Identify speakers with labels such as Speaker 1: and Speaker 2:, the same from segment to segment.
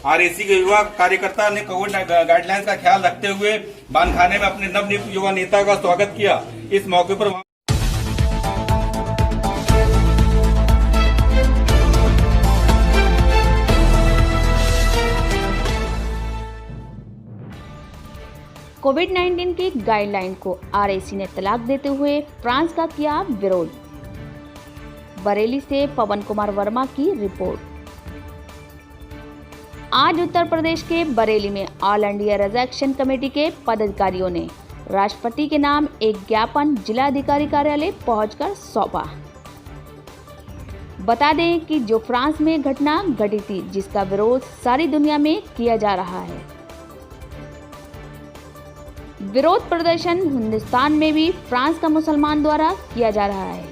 Speaker 1: RAC के युवा कार्यकर्ता ने कोविड गाइडलाइंस का ख्याल रखते हुए बांधखाने में अपने नवनियुक्त युवा नेता का स्वागत किया। इस मौके पर
Speaker 2: कोविड-19 की गाइडलाइन को आरएसी ने तलाक देते हुए फ्रांस का किया विरोध। बरेली से पवन कुमार वर्मा की रिपोर्ट। आज उत्तर प्रदेश के बरेली में ऑल इंडिया रजा एक्शन कमेटी के पदाधिकारियों ने राष्ट्रपति के नाम एक ज्ञापन जिलाधिकारी कार्यालय पहुंचकर सौंपा। बता दें कि जो फ्रांस में घटना घटी थी, जिसका विरोध सारी दुनिया में किया जा रहा है। विरोध प्रदर्शन हिंदुस्तान में भी फ्रांस का मुसलमान द्वारा किया जा रहा है।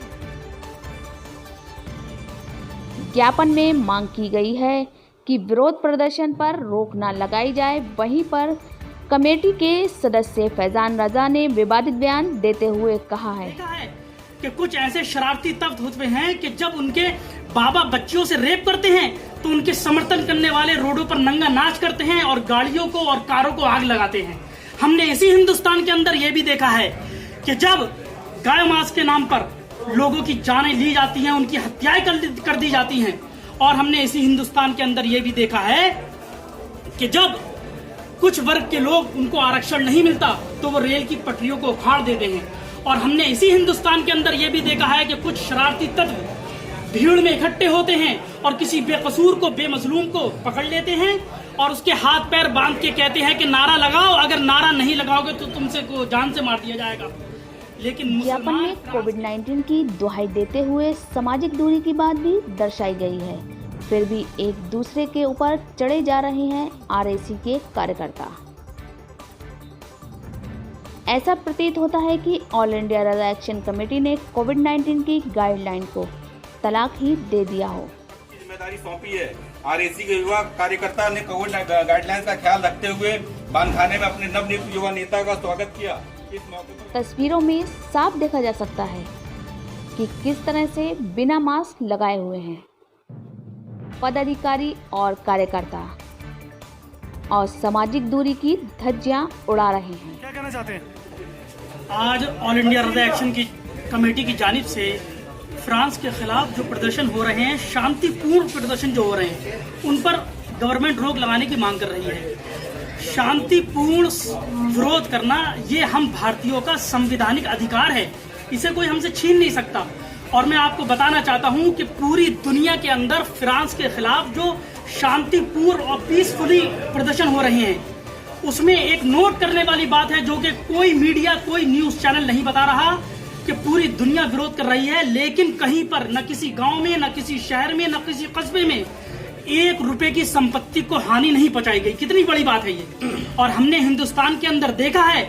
Speaker 2: ज्ञापन में मांग की गई है कि विरोध प्रदर्शन पर रोक न लगाई जाए। वहीं पर कमेटी के सदस्य फैजान रजा ने विवादित बयान देते हुए कहा है
Speaker 3: कि कुछ ऐसे शरारती तत्व होते हैं कि जब उनके बाबा बच्चियों से रेप करते हैं तो उनके समर्थन करने वाले रोडों पर नंगा नाच करते हैं और गाड़ियों को और कारों को आग लगाते हैं। हमने इसी हिंदुस्तान के अंदर यह भी देखा है कि जब गाय मांस के नाम पर लोगों की जानें ली जाती हैं, उनकी हत्याएं कर दी जाती हैं। और हमने इसी हिंदुस्तान के अंदर यह भी देखा है कि जब कुछ वर्ग के लोग उनको आरक्षण नहीं मिलता तो वो रेल की पटरियों को उखाड़ देते हैं। और हमने इसी हिंदुस्तान के अंदर यह भी देखा है कि कुछ शरारती तत्व भीड़ में इकट्ठे होते हैं और किसी बेकसूर को, बेमजलूम को पकड़ लेते हैं और उसके हाथ पैर बांध के कहते हैं कि नारा लगाओ, अगर नारा नहीं लगाओगे तो तुमसे को जान से मार दिया जाएगा। लेकिन
Speaker 2: ज्ञापन में कोविड-19 की दुहाई देते हुए सामाजिक दूरी की बात भी दर्शाई गई है। फिर भी एक दूसरे के ऊपर चढ़े जा रहे हैं आरएसी के कार्यकर्ता। ऐसा प्रतीत होता है कि ऑल इंडिया रजा एक्शन कमेटी ने कोविड-19 की गाइडलाइन को तलाक ही दे दिया हो।
Speaker 1: जिम्मेदारी सौंपी है। आरएसी के युवा कार्यकर्ता ने कोविड गाइडलाइंस का ख्याल रखते हुए बांधखाने में अपने नवनियुक्त युवा नेता का स्वागत किया। इस मौके पर
Speaker 2: तस्वीरों में साफ देखा जा सकता है कि किस तरह से बिना मास्क लगाए हुए हैं पदाधिकारी और कार्यकर्ता और सामाजिक दूरी की धज्जियां उड़ा रहे हैं।
Speaker 3: क्या कहना चाहते हैं? आज ऑल इंडिया रजा एक्शन की कमेटी की जानिब से फ्रांस के खिलाफ जो प्रदर्शन हो रहे हैं, शांतिपूर्ण प्रदर्शन जो हो रहे हैं, उन पर गवर्नमेंट रोक लगाने की मांग कर रही है। शांतिपूर्ण विरोध करना ये हम भारतीयों का संवैधानिक अधिकार है, इसे कोई हमसे छीन नहीं सकता। और मैं आपको बताना चाहता हूं कि पूरी दुनिया के अंदर फ्रांस के खिलाफ जो शांतिपूर्ण और पीसफुली प्रदर्शन हो रहे हैं, उसमें एक नोट करने वाली बात है जो कि कोई मीडिया, कोई न्यूज चैनल नहीं बता रहा कि पूरी दुनिया विरोध कर रही है, लेकिन कहीं पर न किसी गांव में, न किसी शहर में, न किसी कस्बे में 1 रुपए की संपत्ति को हानि नहीं पहुंचाई गई। कितनी बड़ी बात है ये। और हमने हिंदुस्तान के अंदर देखा है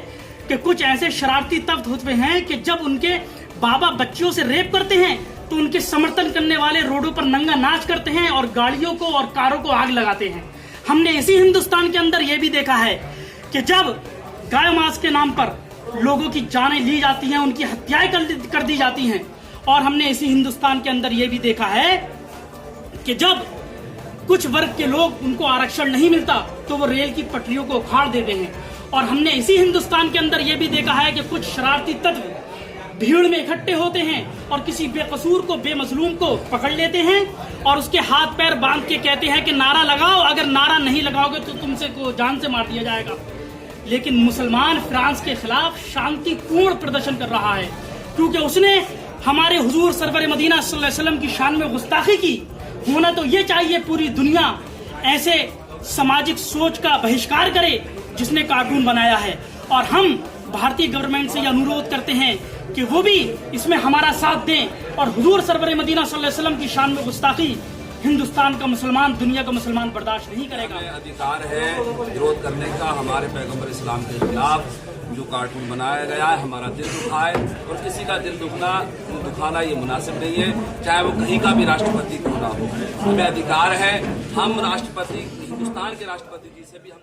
Speaker 3: कि कुछ ऐसे शरारती तत्व होते हैं कि जब उनके बाबा बच्चियों से रेप करते हैं तो उनके समर्थन करने वाले रोडों पर नंगा नाच करते हैं और गाड़ियों को और कारों को आग लगाते हैं। हमने इसी हिंदुस्तान के अंदर यह भी देखा है कि जब गाय मांस के नाम पर लोगों की जानें ली जाती हैं, उनकी हत्याएं कर दी जाती हैं। और हमने इसी हिंदुस्तान के अंदर यह भी देखा है कि जब कुछ वर्ग के लोग उनको आरक्षण नहीं मिलता तो वो रेल की पटरियों को उखाड़ देते हैं। और हमने इसी हिंदुस्तान के अंदर यह भी देखा है कि कुछ शरारती तत्व भीड़ में इकट्ठे होते हैं और किसी बेकसूर को, बेमजलूम को पकड़ लेते हैं और उसके हाथ पैर बांध के कहते हैं कि नारा लगाओ, अगर नारा नहीं लगाओगे तो तुमसे को जान से मार दिया जाएगा। लेकिन मुसलमान फ्रांस के खिलाफ शांतिपूर्ण प्रदर्शन कर रहा है, क्योंकि उसने हमारे हुजूर सरवर मदीना सल्लल्लाहु अलैहि वसल्लम की शान में गुस्ताखी की। होना तो ये चाहिए पूरी दुनिया ऐसे सामाजिक सोच का बहिष्कार करे जिसने कार्टून बनाया है। और हम भारतीय गवर्नमेंट से यह अनुरोध करते हैं कि वो भी इसमें हमारा साथ दें और हुजूर सरवर मदीना सल्लल्लाहु अलैहि वसल्लम की शान में गुस्ताखी हिंदुस्तान का मुसलमान, दुनिया का मुसलमान बर्दाश्त नहीं करेगा।
Speaker 4: अधिकार है विरोध करने का। हमारे पैगंबर इस्लाम के खिलाफ जो कार्टून बनाया गया है, हमारा दिल दुखाए और किसी का दिल दुखाना ये मुनासिब नहीं है, चाहे वो कहीं का भी राष्ट्रपति क्यों ना हो। हमें अधिकार है, हम राष्ट्रपति, हिंदुस्तान के राष्ट्रपति जी से भी हम